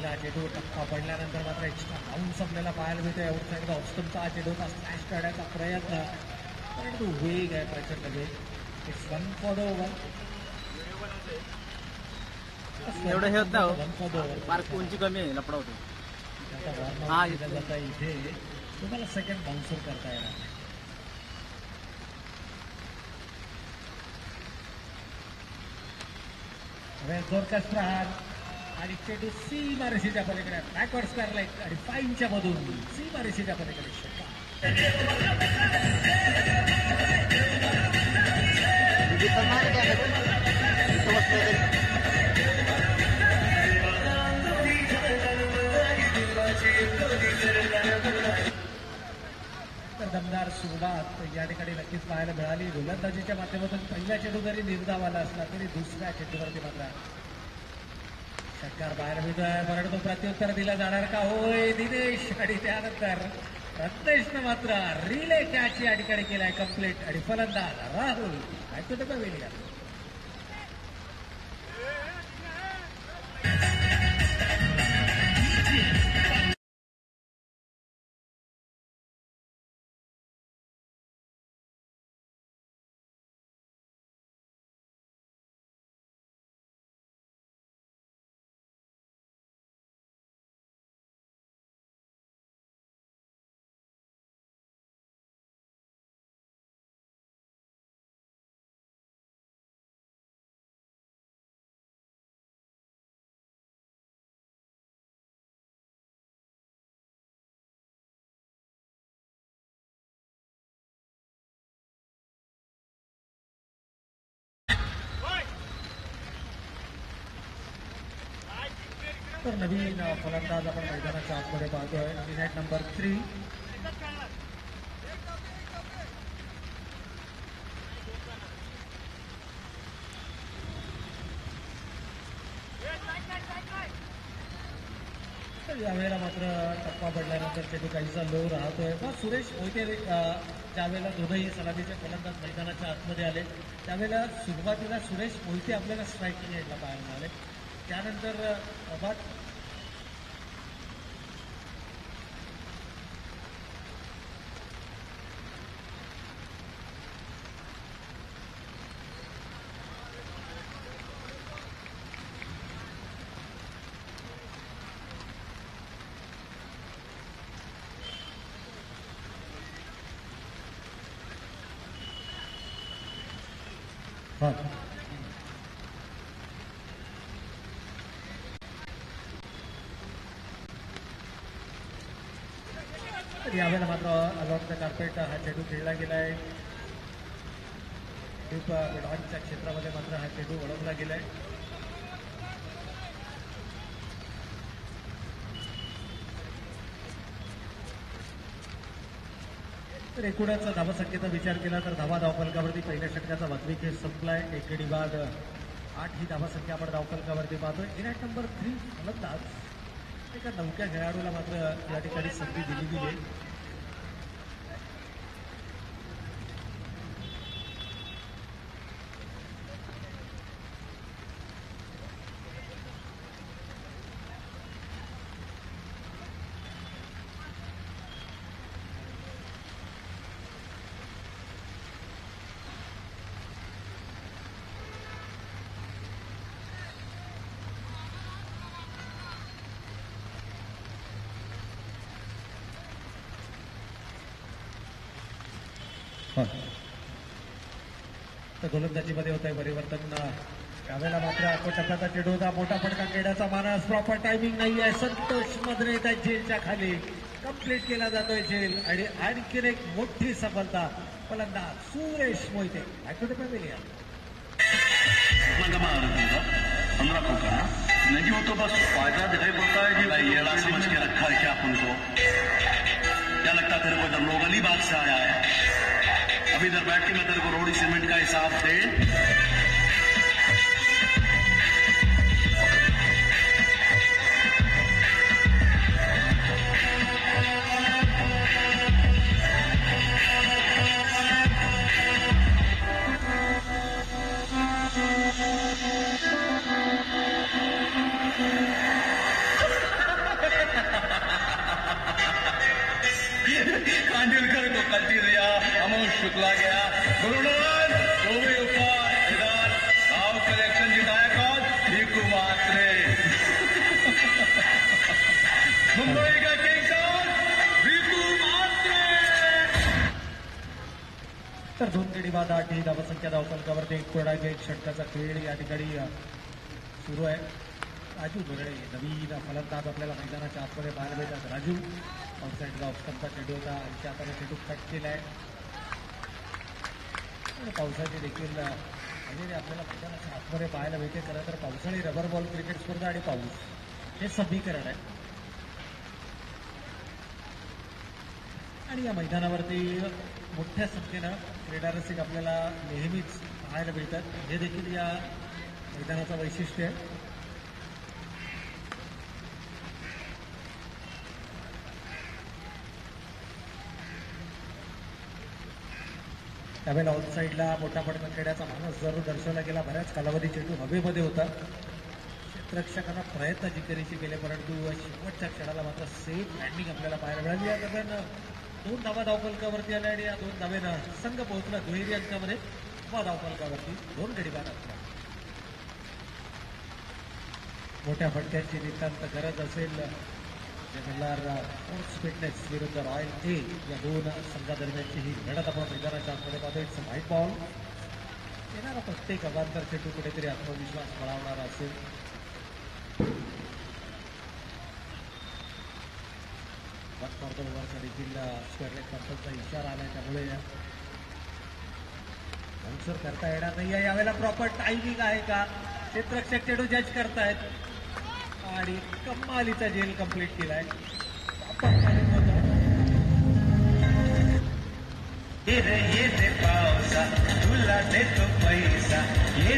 पहिला चेंडू टप्पा पडल्यानंतर मात्र एक्स्ट्रा बाउन्स आपल्याला पाहायला मिळतो. आउट साईड ऑफस्टंपचा हा चेंडूचा स्मॅश करण्याचा प्रयत्न, परंतु वेग आहे प्रचंड वेग. It's 1 for the over. एवढं हे होतं 1 फॉर द ओव्हर. मार्क उंची कमी आहे, लपडा होतो. हा इथे जाता इथे तुम्हाला सेकंड बाउन्सर करता येणार. जोरदार प्रहार आणि चेंडू सीमारेषेच्या पलीकडे बॅकवर्ड स्क्वेअर लाईन आणि फाईनच्या मधून सीमारेषेच्या पलीकडे षटकार. दमदार सुरुवात या ठिकाणी नक्कीच पाहायला मिळाली. गोलंदाजीच्या माध्यमातून पहिला चेंडू जरी निर्धाव आला असला तरी दुसऱ्या चेंडूवरती मात्र षटकार पाहायला मिळतोय. परंतु प्रत्युत्तर दिलं जाणार का? होय दिनेश. आणि त्यानंतर रत्नेशनं मात्र रिले कॅच या ठिकाणी केलाय कम्प्लीट. आणि फलंदाज राहुल वेलिया. तर नवीन फलंदाज आपण मैदानाच्या आतमध्ये पाहतोय. Unite number 3. यावेळेला मात्र टप्पा पडल्यानंतर चेंडू काहीसा लो राहतोय. मग सुरेश मोहिते ज्यावेळेला दोनही सलामीचे फलंदाज मैदानाच्या आतमध्ये आले त्यावेळेला सुरुवातीला सुरेश मोहिते आपल्याला स्ट्राईकिंग एंडला पाहायला मिळाले. त्यानंतर प्रभात यावेळेला मात्र अलॉट द कार्पेट हा चेंडू खेळला गेलाय. खूप विधानच्या क्षेत्रामध्ये मात्र हा चेंडू वळवला गेलाय. तर एकूणच धावसंख्येचा विचार केला तर धावा धावफलकावरती पहिल्या षटकाचा वास्तविक खेळ संपलाय. 1 गडी बाद 8 ही धावसंख्या आपण धावफलकावरती पाहतोय. युनाइट नंबर 3 फलंदाज एका नवक्या खेळाडूला मात्र या ठिकाणी संधी दिली गेली. तर गोलंदाजीमध्ये होत आहे परिवर्तन. त्यावेळेला मात्र टप्प्याचा चेंडू होता. मोठा फटका खेळण्याचा मानस. प्रॉपर टायमिंग नाही आहे. संतोष मद्रे त्या झेलच्या खाली कंप्लीट केला जातोय झेल. आणि आणखीन एक मोठी सफलता. फलंदाज सुरेश मोहिते. पॅव्हिलियन. नहीं हो तो बस फायदा दिखाई पड़ता है कि ये समझ के रखा है क्या अपन को? क्या लगता तेरे को जब लोग अलीबाग से आया है अभी इधर बैठ के मैं तेरे को रोडी सीमेंट का हिसाब दे शुक्ला गया गुरुनान दोवे ऊपर इधर साउथ कलेक्शन जिताया कौन भिकू मात्रे मुंबई का किंग कौन भिकू मात्रे तर 2 गडी बाद 8 ही धावसंख्या धावफलकावरती 1.1 षटकाचा खेळ या ठिकाणी सुरू आहे. राजू बगडे नवीन फलंदाज आपल्याला मैदानाच्या आतमध्ये पाहायला मिळतात. राजू आउटसाईडला ऑफस्टंपचा चेंडू होता आणि आता चेंडू कट केलाय. पावसाची देखील म्हणजे आपल्याला मैदानाच्या आतमध्ये पाहायला मिळते. खरं तर पावसाळी रबर बॉल क्रिकेट स्पर्धा आणि पाऊस हे समीकरण आहे आणि या मैदानावरती मोठ्या संख्येनं क्रीडा रसिक आपल्याला नेहमीच पाहायला मिळतात. हे देखील या मैदानाचं वैशिष्ट्य आहे. त्यावेळेला आउटसाईडला मोठा फटका खेळण्याचा मानस जरूर दर्शवला गेला. बऱ्याच कालावधी चेंडू हवेमध्ये होता. क्षेत्ररक्षकांना प्रयत्न जिकरीचे केले परंतु शेवटच्या क्षणाला मात्र सेफ लँडिंग आपल्याला पाहायला मिळाली. या दरम्यान 2 धावा धावफलकावरती आल्या आणि या 2 धावेनं संघ पोहोचला दुहेरी अंकामध्ये. धावफलकावरती 2 गडी बाद असला. मोठ्या फटक्यांची नितांत गरज असेल मल्हार स्पोर्ट्स फिटनेस विरुद्ध रॉयल ए या 2 संघादरम्यानची ही लढत आपण मैदानाच्या आतमध्ये पाहतो. It's white ball. येणारा प्रत्येक अवांतर चेंडू कुठेतरी आत्मविश्वास बळावणारा असेल. ओव्हरचा देखील स्क्वेअर लेग कंपलचा इशारा आलाय त्यामुळे आन्सर करता येणार नाही. यावेळेला प्रॉपर टायमिंग आहे का क्षेत्ररक्षक चेंडू जज करतायत आणि कमालीचा जेल कंप्लीट केलाय. ये रे पावसा तुला देतो पैसा ये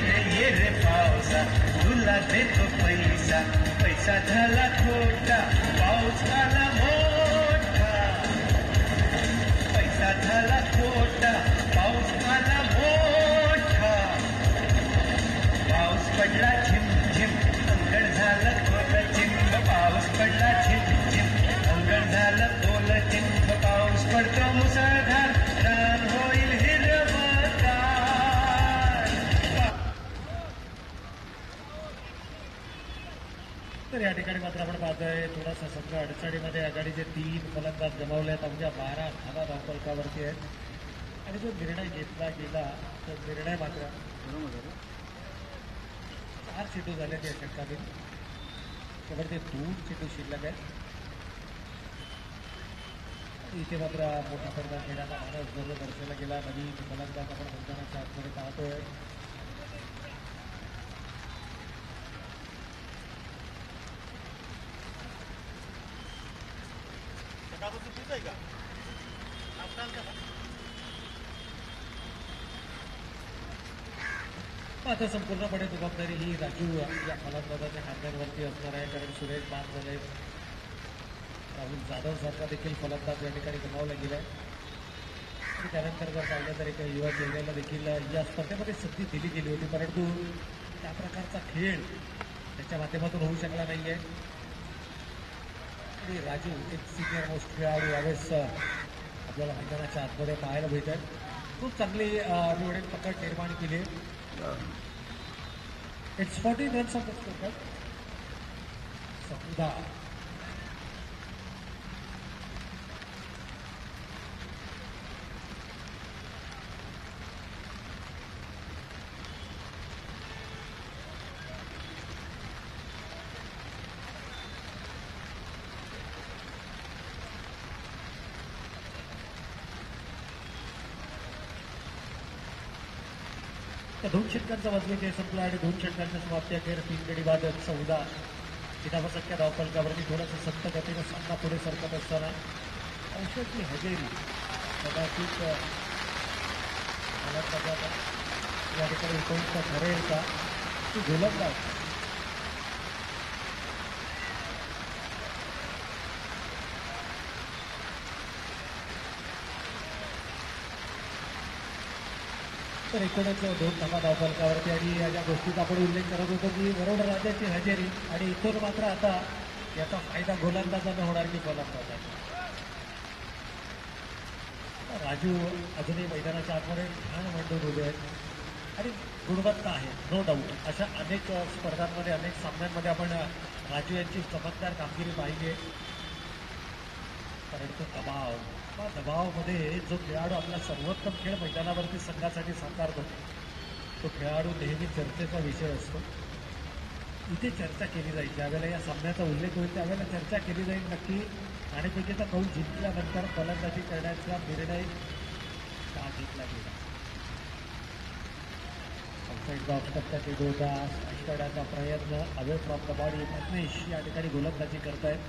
रे पावसा तुला देतो पैसा पैसा झाला खोटा पाऊस झाला मोठा पैसा झाला खोटा पाऊस झाला मोठा पाऊस पडला झिम झिम अंगण झालं तोल चिंब पाऊस पडला झिम झिम अंगण झालं तोल चिंब पाऊस पडतो मुसळधार रान होईल हिरवगार. तर या ठिकाणी मात्र आपण पाहतोय थोडासा संघ अडचणीमध्ये. आघाडीचे 3 फलंदाज गमावले आहेत. अवघ्या 12 धावा धावफलकावरती आहेत आणि जो निर्णय घेतला गेला तो निर्णय मात्र 4 चेंडू झाले या षटकातील. त्यावर ते 2 चेंडू शिल्लक आहेत. इथे मात्र मोठा फटका खेळण्याचा मानस जरूर दर्शवला गेला. नवीन फलंदाज आपण मैदानाच्या आतमध्ये पाहतोय. आता संपूर्णपणे जबाबदारी ही राजू या फलंदाजाच्या खांद्यांवरती असणार आहे. कारण सुरेश बाद झाले. राहुल जाधव सारखा देखील फलंदाज या ठिकाणी गमावला गेलाय आणि त्यानंतर जर पाहिलं तर एका युवा चेहऱ्याला देखील या स्पर्धेमध्ये संधी दिली गेली होती परंतु त्या प्रकारचा खेळ त्याच्या माध्यमातून होऊ शकला नाहीये. आणि राजू एक सिनियर मोस्ट खेळाडू यावेळेस आपल्याला मैदानाच्या आतमध्ये पाहायला मिळत आहे. खूप चांगली निवडीत पकड निर्माण केली. It's 14 runs off the score. समजा तर 2 षटकांचा वाजवी खेळ संपला आणि 2 षटकांच्या समाप्ती अखेर 3 गडी बाद 14 ही धावसंख्या धावफलकावरती थोडंसं सक्त गतीनं सामना पुढे सरकत असताना औषधी हजेरी कदाचित या ठिकाणी उपयुक्त ठरेल का ती गोलंदाज तर एकूणच 2 धावा धावफलकावरती आणि या गोष्टीचा आपण उल्लेख करत होतो की बरोबर राजाची हजेरी आणि इथून मात्र आता याचा फायदा गोलंदाजांना होणार की फलंदाजांना. राजू अजूनही मैदानाच्या आतमध्ये छान मंडून उभे आहेत आणि गुणवत्ता आहे, नो डाऊट. अशा अनेक स्पर्धांमध्ये, अनेक सामन्यांमध्ये आपण राजू यांची चमत्कार कामगिरी पाहिली आहे. परंतु त्या दबावामध्ये जो खेळाडू आपला सर्वोत्तम खेळ मैदानावरती संघासाठी साकारतो, तो खेळाडू नेहमी चर्चेचा विषय असतो. इथे चर्चा केली जाईल, ज्यावेळेला या सामन्याचा उल्लेख होईल त्यावेळेला चर्चा केली जाईल नक्की नाणेफेकीचा कौल जिंकल्यानंतर फलंदाजी करण्याचा निर्णय का घेतला गेला. आउटसाईड बॉक्स टप्प्यात चेंडू होता, स्मॅश करण्याचा प्रयत्न, away from the body. Prajnesh या ठिकाणी गोलंदाजी करतायत.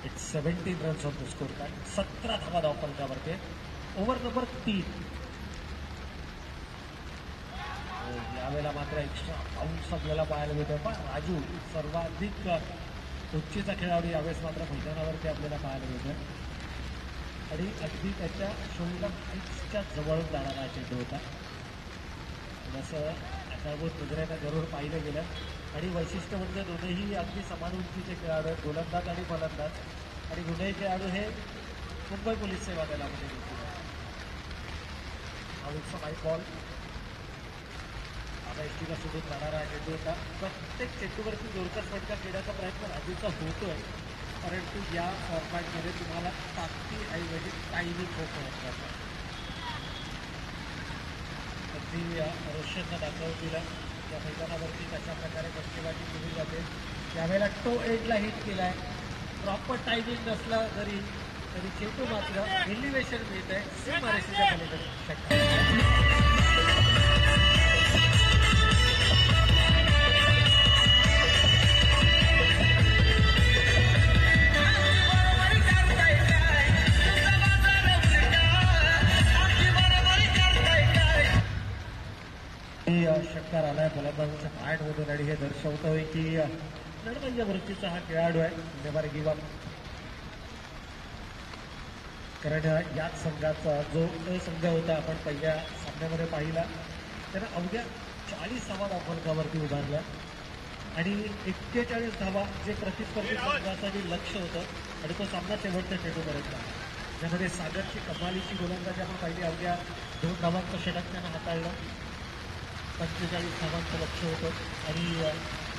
It's 17 runs on the score card. 17 धावा धावफलकावरती. Over number 3. यावेळेला मात्र एक्स्ट्रा बाउन्स आपल्याला पाहायला मिळतो, पण राजू सर्वाधिक उच्चीचा खेळाडू यावेळेस मात्र मैदानावरती आपल्याला पाहायला मिळतो आणि अगदी त्याच्या शोल्डर हाईट्सच्या जवळून जाणारा चेंडू होता. जसं आधारभूत नजरेनं जरूर पाहिलं गेलं आणि वैशिष्ट्य म्हणजे दोन्हीही अगदी समान उंचीचे खेळाडू आहेत, गोलंदाज आणि फलंदाज. आणि दोन्ही खेळाडू हे मुंबई पोलीस सेवा दलामध्ये देखील आहेत. हा माय बॉल एसटीला सोडून जाणारा चेंडू होता. प्रत्येक चेंडूवरती जोरदार फटका खेळण्याचा प्रयत्न राजूचा होतोय, परंतु या फॉर्मॅटमध्ये तुम्हाला ताकदीऐवजी टायमिंग खूप महत्वाचं आहे. अगदी रोशननं दाखवून दिलं या मैदानावरती कशा प्रकारे फटकेबाजी केली जाते. यावेळेला टो एजला हिट केलाय. प्रॉपर टायमिंग नसला तरी चेंडू मात्र एलिव्हेशन मिळत आहे सीमारेषेच्या पलीकडे. षटकार आलाय फलंदाजाच्या पॅडमधून आणि हे दर्शवतोय की लढवय्या वृत्तीचा हा खेळाडू आहे. Never give up. कारण याच संघाचा जो संघ होता आपण पहिल्या सामन्यामध्ये पाहिला, त्यानं अवघ्या 40 धावा धावफलकावरती उभारल्या आणि 41 धावा जे प्रतिस्पर्धी संघासाठी लक्ष होतं आणि तो सामना शेवटच्या चेंडूपर्यंत आला, ज्यामध्ये सागरची कमालीची गोलंदाजी आपण पाहिली. अवघ्या 2 धावांचं षटक त्यानं हाताळलं. 45 धावांचं लक्ष होतं आणि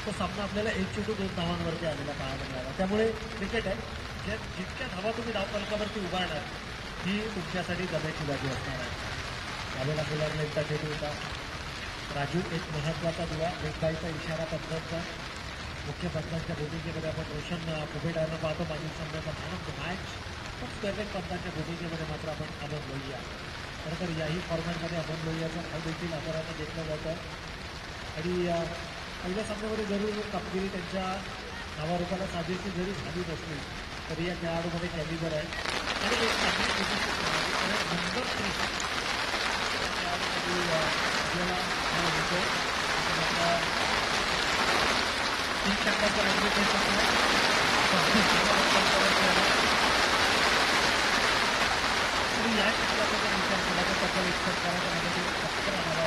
तो सामना आपल्याला 1 चेंडू 2 धावांवरती आलेला पाहायला मिळाला. त्यामुळे क्रिकेट आहे, ज्या जितक्या धावा तुम्ही धावफलकावरती उभारणार ही तुमच्यासाठी जमेची बाजू असणार आहे. यावेळेला बोलारलेचा चेंडू होता. राजू एक महत्त्वाचा दुवा, वेगबाईचा इशारा पंचांचा. मुख्य पंचांच्या भूमिकेमध्ये आपण रोशन कुबेडानं पाहतो. मागील सामन्याचा मॅन ऑफ द मॅच. पण स्पर्धेत पंचांच्या भूमिकेमध्ये मात्र आपण अमन लोहिया. खरं तर याही फॉर्मॅटमध्ये अमन लोहियाचा नाव देखील आदरानं घेतलं जातं आणि पहिल्या सामन्यामध्ये जरूर कामगिरी त्यांच्या नावारूपाला साजेशी जरी झाली नसली तरी या खेळाडूमध्ये कॅलिबर आहे आणि एक चांगली नंबर 3 खेळाडूसाठी आपल्याला होतो. तीन टक्क्याचा आणि या क्षेत्राचा जर विचार केला तर तब्बल 1 षटकाराच्या मध्ये 11 धावा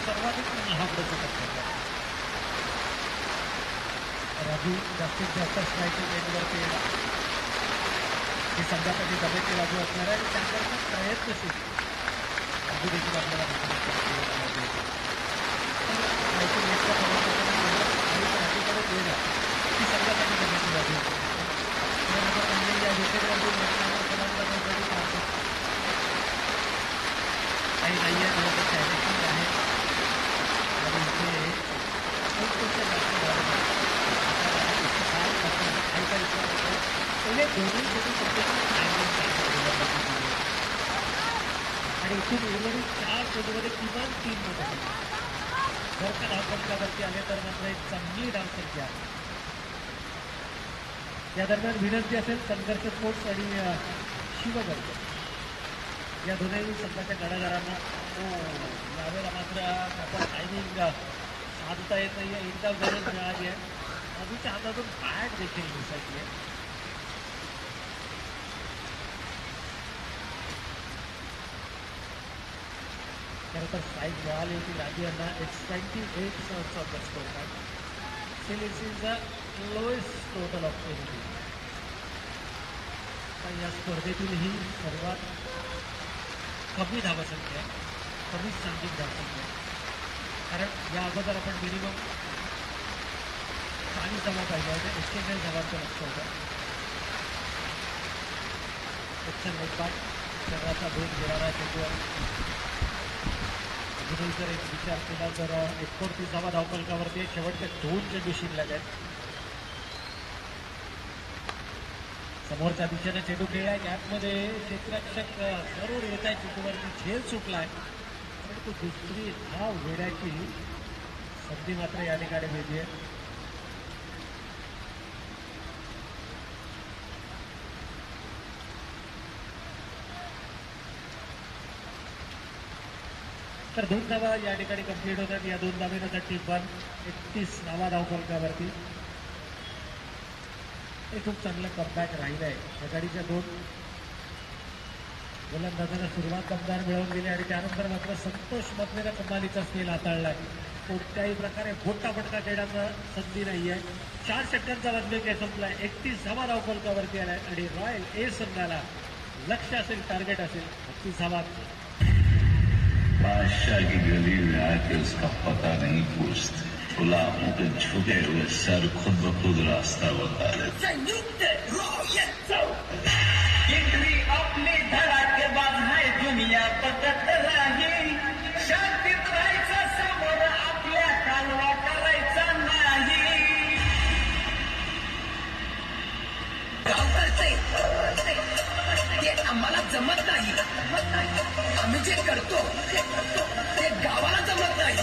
सर्वाधिक महागडचं टक्कर. राजू जास्तीत जास्त स्ट्रायकिंग रेटवरती ही संघासाठी जमेची बाजू असणार आहे आणि त्याकरता प्रयत्नशील राजू देखील आपल्याला स्ट्रायकिंग रेटच्या राजूकडे गेला ही संघासाठी जमेची बाजू होती. या विकेटवरती काही नाही आहे, थोडंसं चॅलेंजिंग आहे आणि इथे खूपपेक्षा जास्त पहिले दोन्ही आणि इथून उर्वरित 4 चेंडूमध्ये किमान 3 मध्ये जर का धावफलकावरती आले तर मात्र एक चांगली धावसंख्या. या दरम्यान विनंती असेल संघर्ष स्पोर्ट्स आणि शिवगर्ग या दोन्ही संघाच्या गडागारांना यावेळेला मात्र आपण टायमिंग साधता येत नाही आहे. एकदा गरज मिळाली आहे. राजूच्या हातातून बॅट देखील दिसायची आहे. खरं तर स्ट्राईक मिळाली होती राजू यांना. It's 28 runs on the score card. Still it is a lowest total of 20. या स्पर्धेतील ही सर्वात कमी धावसंख्या आहे, कमी संख्यिक धावसंख्या आहे. कारण या अगोदर आपण मिनिमम 40 धावा पाहिजे होत्या, 41 धावांचं लक्ष होतं. नेटबाद सर्वाचा भेट घेणारा चेंडू अजूनही जर एक विचार केला तर 39 धावा धावफलकावरती शेवटचे 2 चेंडू शिल्लक आहेत. समोरच्या दिशेने चेंडू खेळलाय, गॅपमध्ये क्षेत्ररक्षक जरूर येत आहे, चेंडूवरती झेल सुटलाय, परंतु दुसरी धाव घेण्याची संधी मात्र या ठिकाणी मिळते. तर 2 धावा या ठिकाणी कंप्लीट होतात. या 2 धावेनंतर टीम 31 धावा धावफलकावरती. हे खूप चांगलं कमबॅक राहिलं आहे. आघाडीच्या 2 गोलंदाजांना सुरुवात दमदार मिळवून दिली आणि त्यानंतर मात्र संतोष मधलेला कमालीचा स्केल हाताळलाय. कोणत्याही प्रकारे बोटा फटका खेळण्याचा संधी नाहीये. 4 षटकांचा वाजले काय संपलाय. 31 धावा धावफलकावरती आलाय आणि रॉयल ए संघाला लक्ष्य असेल, टार्गेट असेल 35 धावा. बादशाह की गली में आके उसका पता नहीं पूछते, खुला मुंह पे झुके हुए सर खुद ब खुद रास्ता बता देते. संयुक्त एंट्री अपने धडाकेबाज आहे, दुनिया बदलत राहील. शांतीत राहायचं, समोर आपल्या कालवा करायचा नाही. गावकरचे ते आम्हाला जमत नाही. आम्ही जे करतो ते गावाला जमत नाही.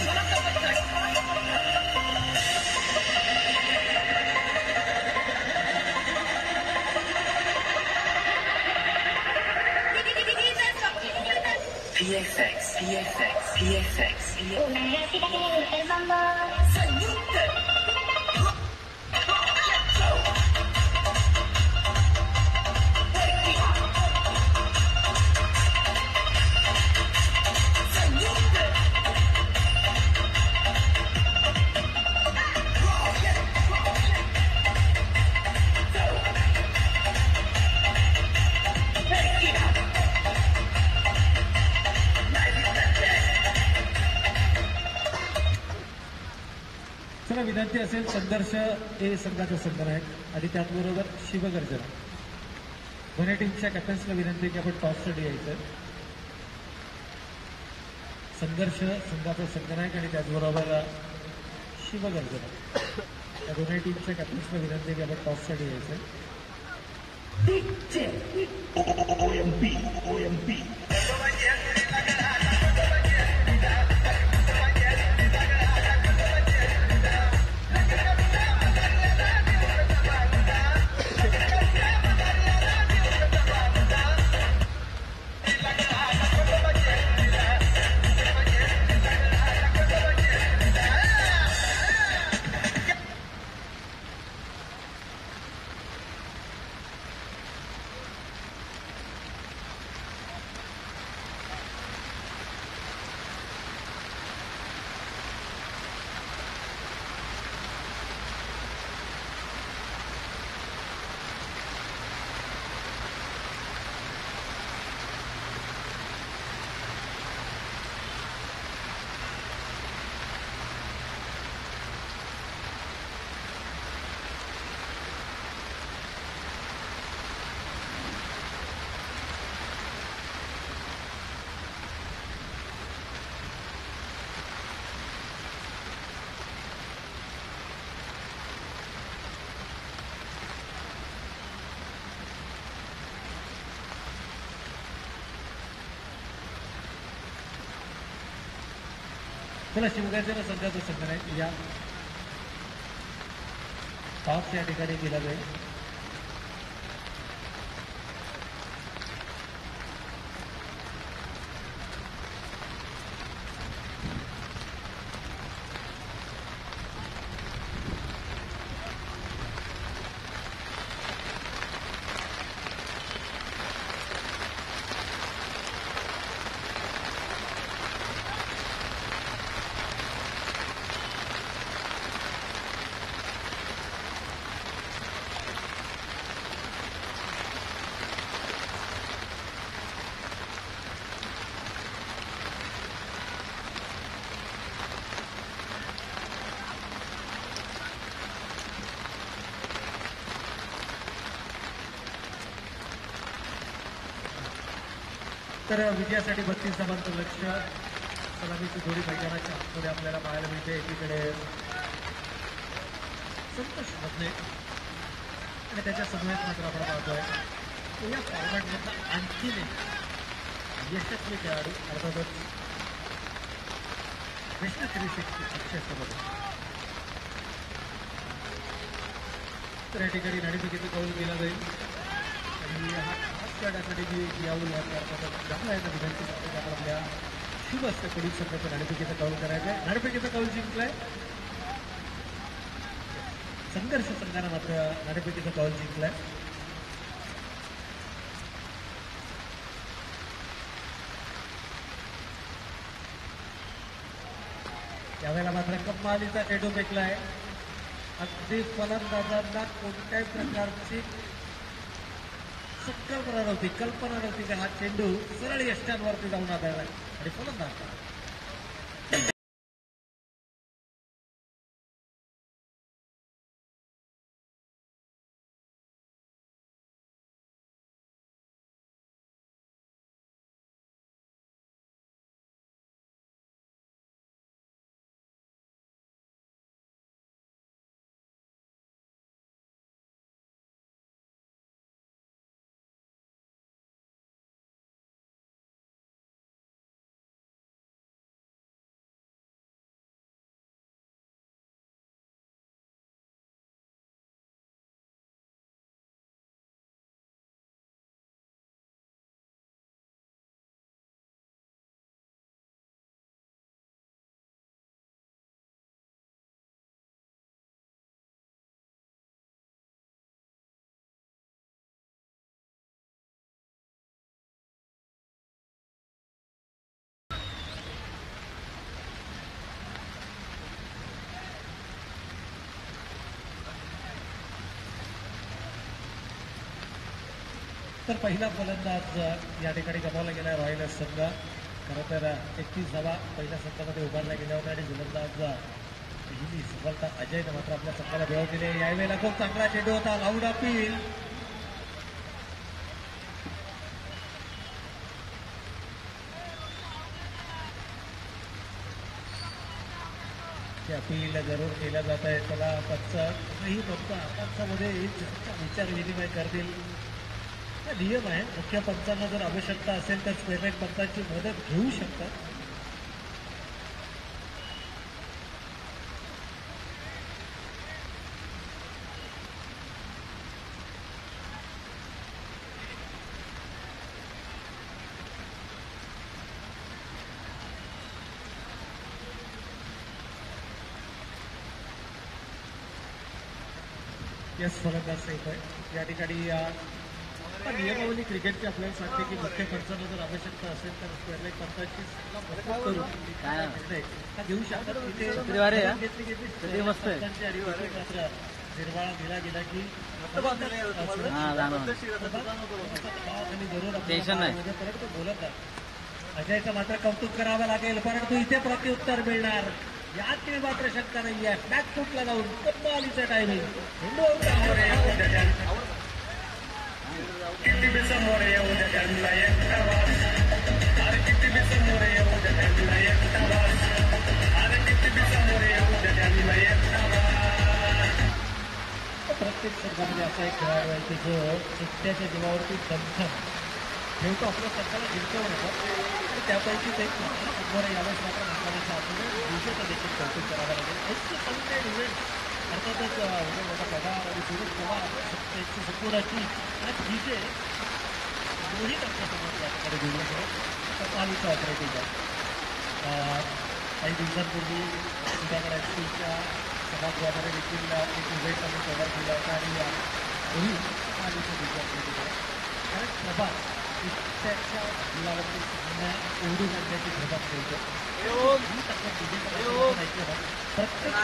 PFX. संयुक्त चला, विनंती असेल संघर्ष ए संघाचा संघर्ष आणि त्याचबरोबर शिवगर्जना दोन्ही टीमच्या कॅप्टन्सला विनंती की आपण टॉससाठी यायचं. संघर्ष संघाचा संघनायक आणि त्याचबरोबर शिवगर्जना या दोन्ही टीमच्या कॅप्टन्सला विनंती की आपण टॉससाठी यायचं. OMP. चला, शिवगर्जना संघाचा संघनायक या टॉस या ठिकाणी दिला जाईल. तर विजयासाठी 32 धावांचं लक्ष. सलामीची जोडी मैदानाच्या आतमध्ये आपल्याला पाहायला मिळते. एकीकडे संतोष मधले आणि त्याच्या समोर मात्र आपण पाहतोय या फॉर्मॅटमधला आणखी एक यशस्वी खेळाडू अर्थातच कृष्ण 360 अक्षयसोबत. तर या ठिकाणी नाणेफेकीचं कौल केला जाईल आणि हा खास खेळण्यासाठी जी यावं अर्थातच चांगला आहे तर विनंती करतो आपण आपल्या शुभ असतं कडून संघाचं नाणेफेकीचं कौल करायचं आहे. नाणेफेकीचं कौल जिंकलाय संघर्ष संघानं मात्र नाणेफेकीचं कौल जिंकलाय. यावेळेला मात्र कमालीचा चेंडू फेकलाय. अगदी फलंदाजांना कोणत्याही प्रकारची संकल्पना नव्हती, कल्पना नव्हती की हा चेंडू सरळ यष्ट्यांवरती जाऊन आदळलाय आणि फलंदाज तर पहिला फलंदाज या ठिकाणी गमावला गेला रॉयल संघ. खरं तर 31 धावा पहिल्या संघामध्ये उभारल्या गेल्या होत्या आणि गोलंदाज पहिली सफलता अजयनं मात्र आपल्या संघाला मिळवून दिली. यावेळेला खूप चांगला चेंडू होता, लाऊड अपील. अपील जरूर केल्या जात आहे. त्याला पंच नाही फक्त पंचामध्ये विचार विनिमय करतील हा नियम आहे. मुख्य पंचांना जर आवश्यकता असेल तर स्पेअरमेन पंचांची मदत घेऊ शकतात. यस फलंदाज सेफ आहे. या ठिकाणी नियमावली क्रिकेटची आपल्याला सांगते की मुख्य पंचांना जर आवश्यकता असेल तर स्क्वेअरलेग पंचांची मदत करून हा घेऊ शकतात. तिथे मस्त आहे. मात्र निर्वाळा दिला गेला की जरूर परंतु बोलत अजयचं मात्र कौतुक करावं लागेल परंतु इथे प्रत्युत्तर मिळणार यात मात्र शंका नाहीये. बॅकफुटला जाऊन कमालीचं टायमिंग किती बी समोर येऊ द्या त्यांना एकटा वास. अरे किती बी समोर येऊ द्या त्यांना एकटा वास. अरे किती बी समोर येऊ द्या त्यांना एकटा वास. प्रत्येक संघामध्ये असा एक खेळाडू आहे की जो सुट्ट्याच्या जीवावरती दमखम ठेवतो आपल्या संघाला जिंकवून येतो आणि त्यापैकीच एक समोर यावेळेस मात्र नाकाराच्या आतून दिवसाचं देखील कौतुक करावं लागेल. इव्हेंट अर्थातच मोठा पगार आणि सुरेश पवार सत्तेची संपूर्णाची आणि विजय दोन्ही टप्प्यासमोर या ठिकाणी दिवस कमालीचं ऑपरेटिंग आहे. काही दिवसांपूर्वी सुधागड एसपीच्या सभागृहामध्ये देखील एक इव्हेंट आम्ही कव्हर केला होता आणि दोन्ही कमालीचं विजय ऑपरेटिंग आहे. कारण प्रभात त्याच्या मुलावरती सामना एवढी करण्याची प्रभात ठेवतो. प्रत्येक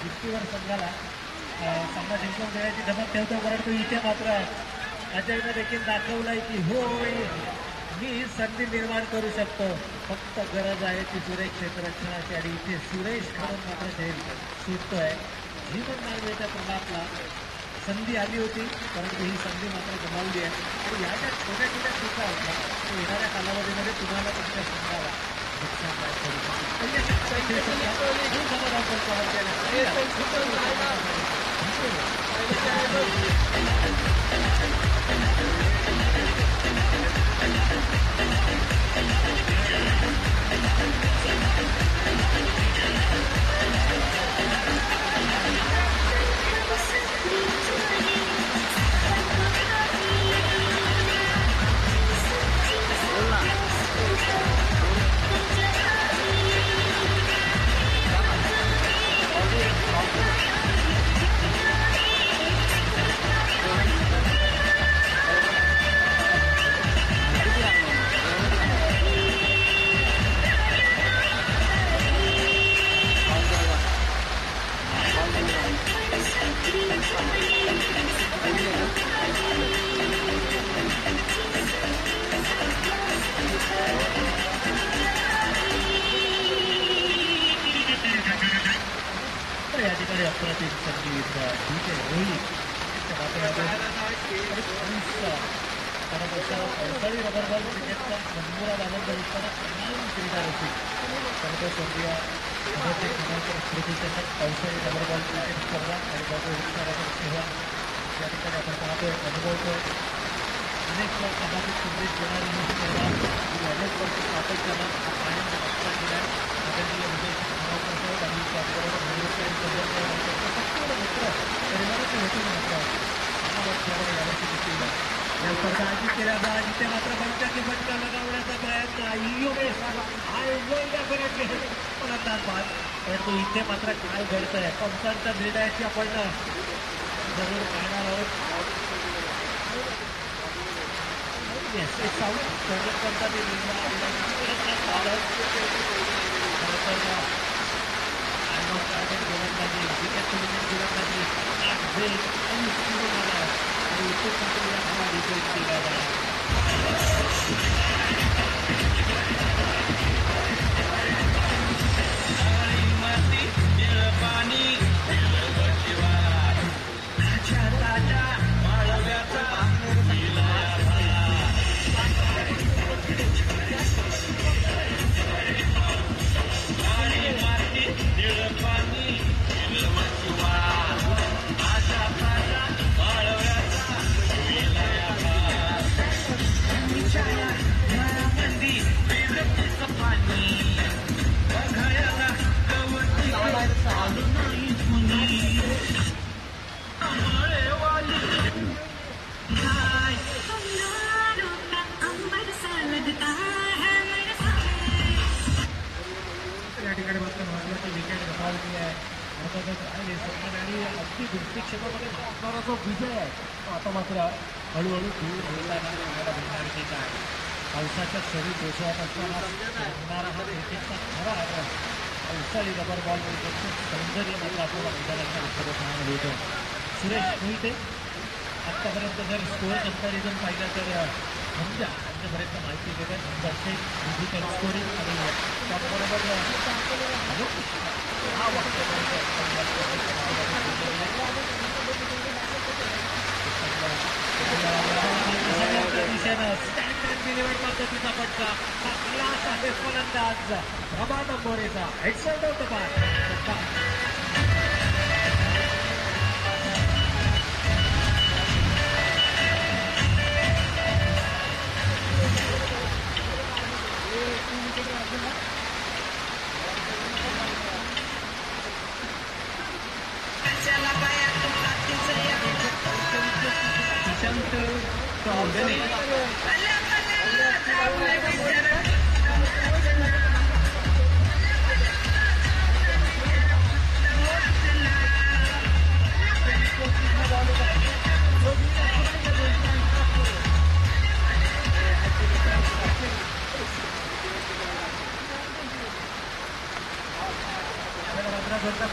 हिस्ट्रीवर संघाला सामना जिंकून देण्याची धमक ठेवतो. परंतु इथे मात्र अजयनं देखील दाखवलंय की होय मी संधी निर्माण करू शकतो. फक्त गरज आहे ती सुरेश क्षेत्ररक्षणाची आणि इथे सुरेश करून मात्र झेल सुटतोय. जीवन मार्गाच्या प्रभातला संधी आली होती, परंतु ही संधी मात्र गमावली आहे. आणि या ज्या छोट्या छोट्या चुका होतात ते येणाऱ्या कालावधीमध्ये तुम्हाला तुमच्या संघाला नुकसानदायक ठरू शकतात. पहिल्या षटकात खेळ सुटला आणि समाधान करतो तर या ठिकाणी अप्रतिम संगीत ठीक आहे होईल पावसाळी रबर बॉल क्रिकेटचा नंबुरा बाजार करताना तमाम क्रीडा रसिक सर्व स्वर्गीय कृतीच्या पावसाळी रबर बॉल क्रिकेट स्पर्धा आणि बाबू उत्साहाचा सेवा या ठिकाणी आपण पाहतोय अनुभवतोय. अनेक सामाजिक संदेश देणारी ही स्पर्धा अनेक वर्ष सातत्यानं हा कायम लक्षात दिला आदरणीय विजय सावरकर साहेब आणि त्याचबरोबर संपूर्ण मित्र परिवाराच्या वतीने मात्र यावर्षी देखील या स्पर्धा आयोजित केल्या जातात. जिथे मात्र बंचाची फटका लगावण्याचा प्रयत्न फलंदाज बाद, परंतु इथे मात्र काय घडतंय पंचांच्या निर्णयाची आपण जरूर पाहणार आहोत. येस साऊथ स्वागत करतात गोलंदाजी विकेट गोलंदाजी आणि उत्तर प्रक्रिया हा विजय केला अगदी दुसरी क्षेत्रामध्ये मागणारा जो विजय आहे तो आता मात्र हळूहळू दूर होताना आपल्याला भेटणार की काय. पावसाच्या सरी कोसळत असताना रंगणारा हा क्रिकेटचा खरा आग्रह पावसाळी रबर बॉल क्रिकेटचं सौंदर्य मात्र आपल्याला मैदानाच्या उत्तरे पाहायला मिळतं. सुरेश मोहिते आत्तापर्यंत जर स्कोअर कंपॅरिझन पाहिलं तर आमच्यापर्यंत माहिती देतात प्रत्येक डिजिटल स्कोरिंग आणि त्याचबरोबर हा दिशेनं स्टँड डिलिव्हर्ड पद्धतीचा फटका हा क्लास आहे फलंदाज रबादा मोरेचा हेडशॉट होतं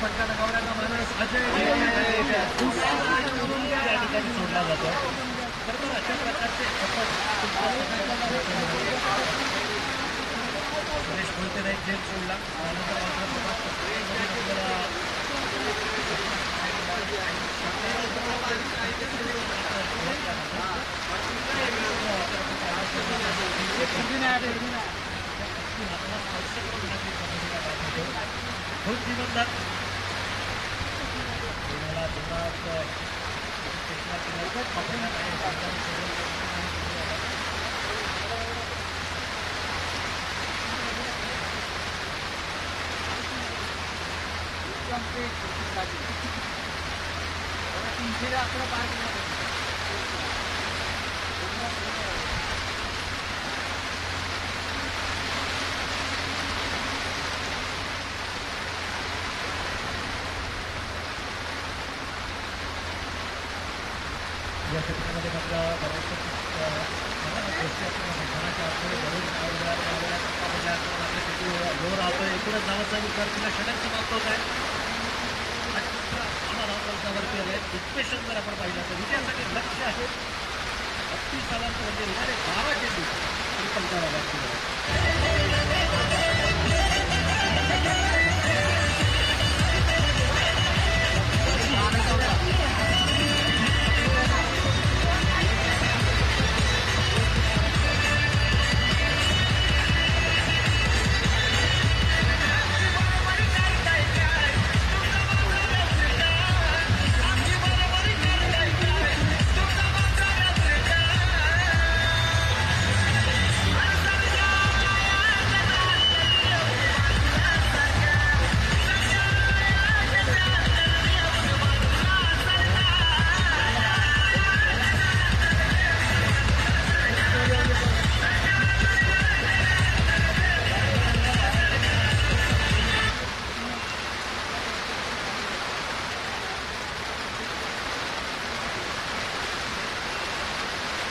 फटका लगावण्याचा माणूस अजय या ठिकाणी सोडला जातो. खरं तर अशा प्रकारचे सुरेश मोहिते एक गेम सोडला त्यानंतर मात्र खूप दिवसभर या क्षेत्रामध्ये मात्र बऱ्याचशा गोष्टी आपण मैदानाच्या आतमध्ये घडून जोर राहतोय. एकूणच धावांचा विचार केला षटक समाप्त होत आहे. 18 धावांवरती आले. डिस्पेशन जर आपण पाहिलं तर विजयासाठी लक्ष आहे 32 धावांचं म्हणजे 12 चेंडू आणि 15 धावांची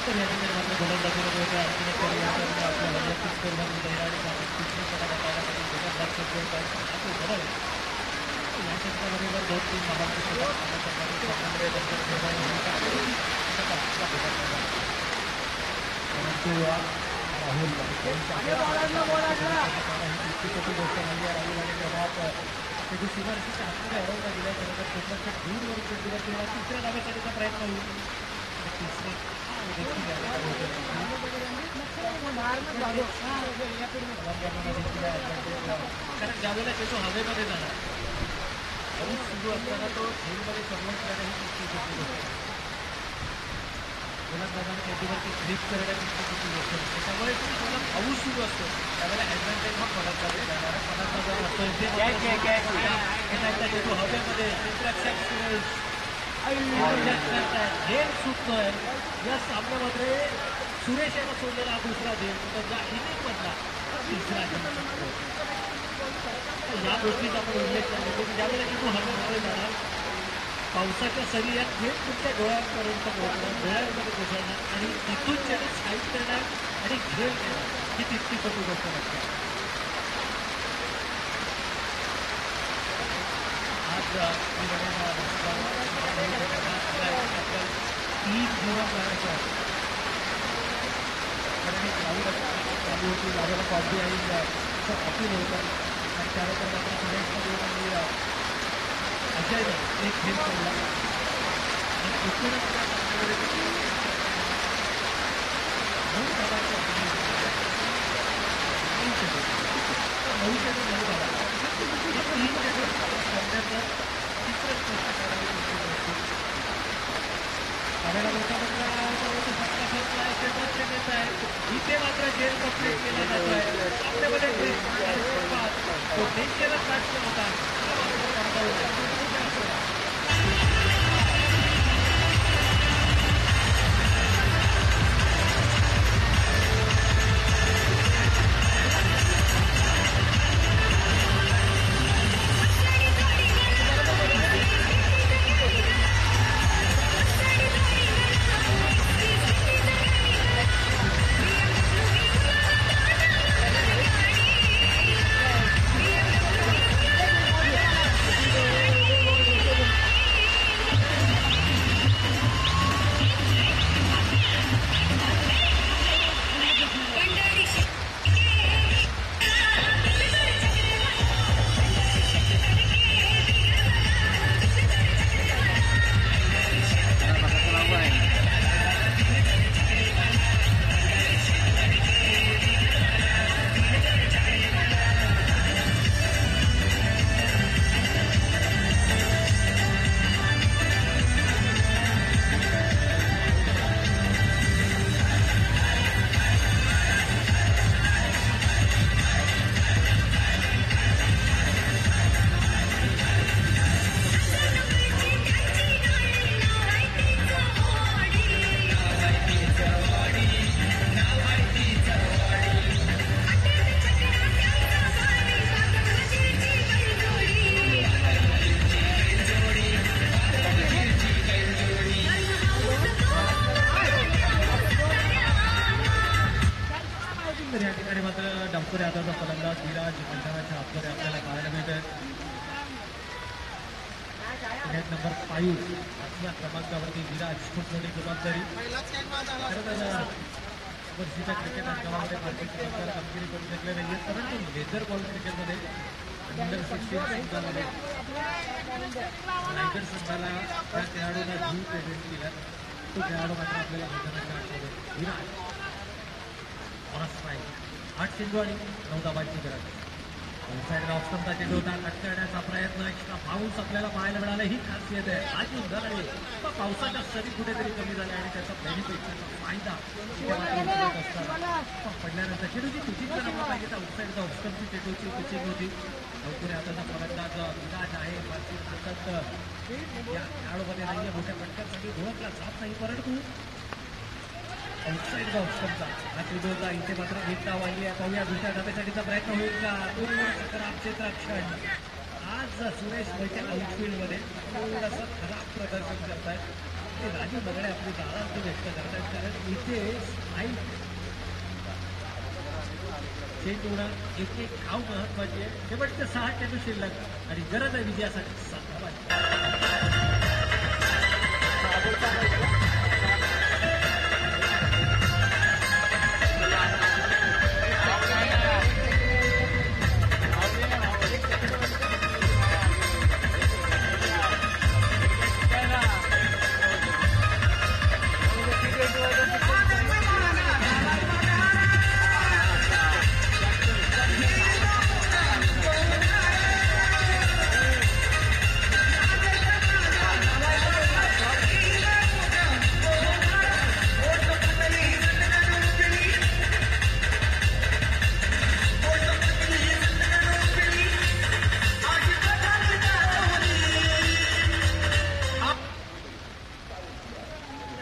तर या ठिकाणी मात्र गोलंदाजीमध्ये होत्या आणखी एक तरी आपल्या वैयक्तिक स्कोरमध्ये दैराणी तिसरी षटक पाहण्यासाठी गोलंदाज गोल पाहिजे या क्षेत्रामध्ये जर 2-3 धावांची षटक परंतु राहुल इतकी गोष्ट म्हणजे राहुल आणि प्रभात त्याची सीमारेषेच्या आतमध्ये अडवला गेल्या त्यानंतर कोकणाच्या दूरवर चेंडूवर किंवा तिसऱ्या धावेसाठीचा प्रयत्न होईल तिसरे कारण ज्यावेळेला चेंडू हवेमध्ये जाणार पाऊस सुरू असताना तो झेलमध्ये कन्व्हर्ट करणे ही तितकी सोपी गोष्ट आहे. गोलंदाजाने चेंडूवरती ग्रीप करणे तितकी सोपी गोष्ट आहे. त्याच्यामुळे जेव्हा पाऊस सुरू असतो त्यावेळेला ॲडव्हान्टेज हा फलंदाज जाणार फलंदाज असतो इथे चेंडू हवेमध्ये झेल सुटतोय या सामन्यामध्ये सुरेश याला सोडलेला हा दुसरा झेल त्यांच्या इनिंगमधला तिसरा झेल या गोष्टीचा आपण उल्लेख करतो की ज्यावेळेला चेंडू हवेमध्ये जाणार पावसाच्या सरी या थेट तुमच्या डोळ्यांपर्यंत पोहोचणार डोळ्यांमध्ये कोसळणार आणि तिथून चेंडू साईड करणार आणि झेल करणार ही तितकी सोपी गोष्ट नसते. आज 3 दिवस जायचं आहे कारण एक लावून चालू होती लावायला कॉफी आणि अपील होतं आणि त्यानंतर मात्र सुरेशमध्ये आणि अजयने एक खेळ खेळला आणि एकूणच त्या सामन्यामध्ये 9 धावांचा 9 चेंडू 9 धावा करण्याचं तिसरंच प्रश्न करावी आपल्याला मोठा क्षेत्रात नेत आहे इथे मात्र जेल कंप्लीट केला जातो आहे आपल्यामध्ये तो डेंजरस बॅट्समन होता धावतो आताचा फलंदाज विराज मैदानाच्या आतमध्ये आपल्याला पाहायला मिळतोय. नेट नंबर 5 5व्या क्रमांकावरती विराज. खूप मोठी जबाबदारी. वर्षीच्या क्रिकेट अंगणामध्ये भारतीय चमत्कार कामगिरी करू शकले नाहीये, परंतु लेझर बॉल क्रिकेटमध्ये अंडर 16 संघामध्ये रायगड संघाला त्या खेळाडूंना जीव प्रेझेंट केला. तो खेळाडू मात्र आपल्याला मैदानाच्या आतमध्ये विराज. 8 चेंडू आणि 9 धावांची गरज. साईड ऑप्शनचा चेंडू होता. कट करण्याचा प्रयत्न. एक्स्ट्रा पाऊस आपल्याला पाहायला मिळाला. ही खासियत आहे आज उदाहरण. पावसाच्या सरी कुठेतरी कमी झाल्या आणि त्याचा बेनिफिट त्याचा फायदा असताना पडल्यानंतर चेंडूची पिचिंग करायला पाहिजे. तर आउटसाईडचा ऑप्शनची चेंडूची पिचिंग होती. लवकर आताचा फलंदाज विराज आहे. फारशी ताकद या खेळाडूमध्ये नाहीये. मोठ्या फटक्यासाठी ओळखला जात नाही, परंतु आउटसाईडचा ऑप्शनचा हा चेंडू होता. इथे मात्र एक धाव आली आहे. पाहूया दुसऱ्या धाब्यासाठीचा प्रयत्न होईल का. खराब क्षेत्ररक्षण. आज सुरेश वैद्य आउटफील्डमध्ये थोडंसं खराब प्रदर्शन करतायत. ते राजू बगडे आपली नाराजी व्यक्त करतायत, कारण इथे चेंडू एक धाव महत्वाची आहे. शेवटचे 6 चेंडू शिल्लक आणि गरज आहे विजयासाठी 7 धावांची.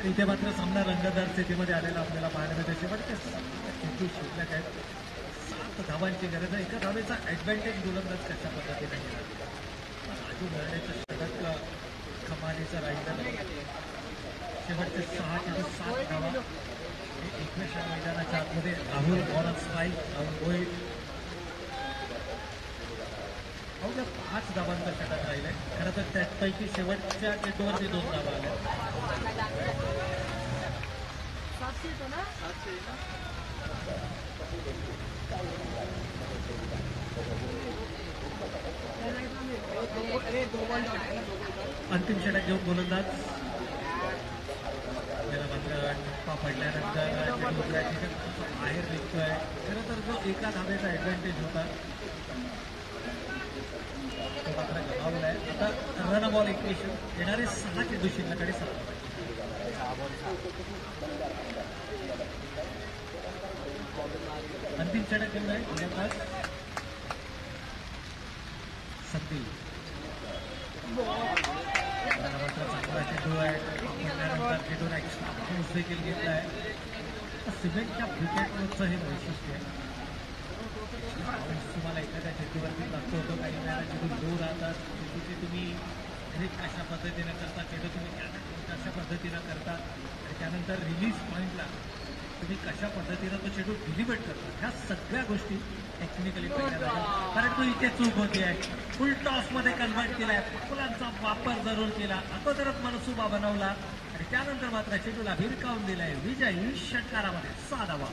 इथे मात्र सामना रंगतदार स्थितीमध्ये आलेला आपल्याला पाहायला मिळते. शेवटचे 7 शिल्लक आहेत. 7 धावांची गरज आहे. एका धावेचा ऍडव्हान्टेज गोलंदाज कशा पद्धतीने गेला. राजू बर्डेचं षटक कमालीचं राहिलं. शेवटचे 6 चेंडू 7 धावा. एकमेकांच्या मैदानाच्या आतमध्ये राहुल ऑन स्ट्राईक. राहुल गोहिल 5 धावांचं षटक राहिलंय. खरं तर त्यापैकी शेवटच्या चेंडूवरती 2 धावा आल्या. अंतिम षटक घेऊन गोलंदाज त्याला मात्र टप्पा पडल्यानंतर बाहेर निघतोय. खरं तर जो एका धावेचा ऍडव्हान्टेज होता तो मात्र गमावलाय. आता रन बॉल इक्वेशन येणारे 6 चेंडू शिल्लकडे 6. अंतिम षटक घेऊन आहे गोलंदाज संदीप. चांगला चेंडू आहे. पडल्यानंतर चेंडूला एक्स्ट्रा पाऊस देखील घेतला आहे. सिमेंटच्या क्रिकेटचं हे वैशिष्ट्य आहे. तुम्हाला एखाद्या चेंडूवरती लागतो होतो. काही वेळेला चेंडू लो राहतात. चेंडूचे तुम्ही हे कशा पद्धतीनं करता, चेंडू तुम्ही कशा पद्धतीनं करता आणि त्यानंतर रिलीज पॉईंटला तुम्ही कशा पद्धतीनं तो चेंडू डिलिव्हर करता, ह्या सगळ्या गोष्टी टेक्निकली पाहिल्या जातात. परंतु इथे चूक होती आहे. फुल टॉसमध्ये कन्व्हर्ट केलाय. फुलांचा वापर जरूर केला. अगोदरच मनसुबा बनवला आणि त्यानंतर मात्र चेंडूला भिरकावून दिलाय. विजयी षटकारामध्ये 6 धावा.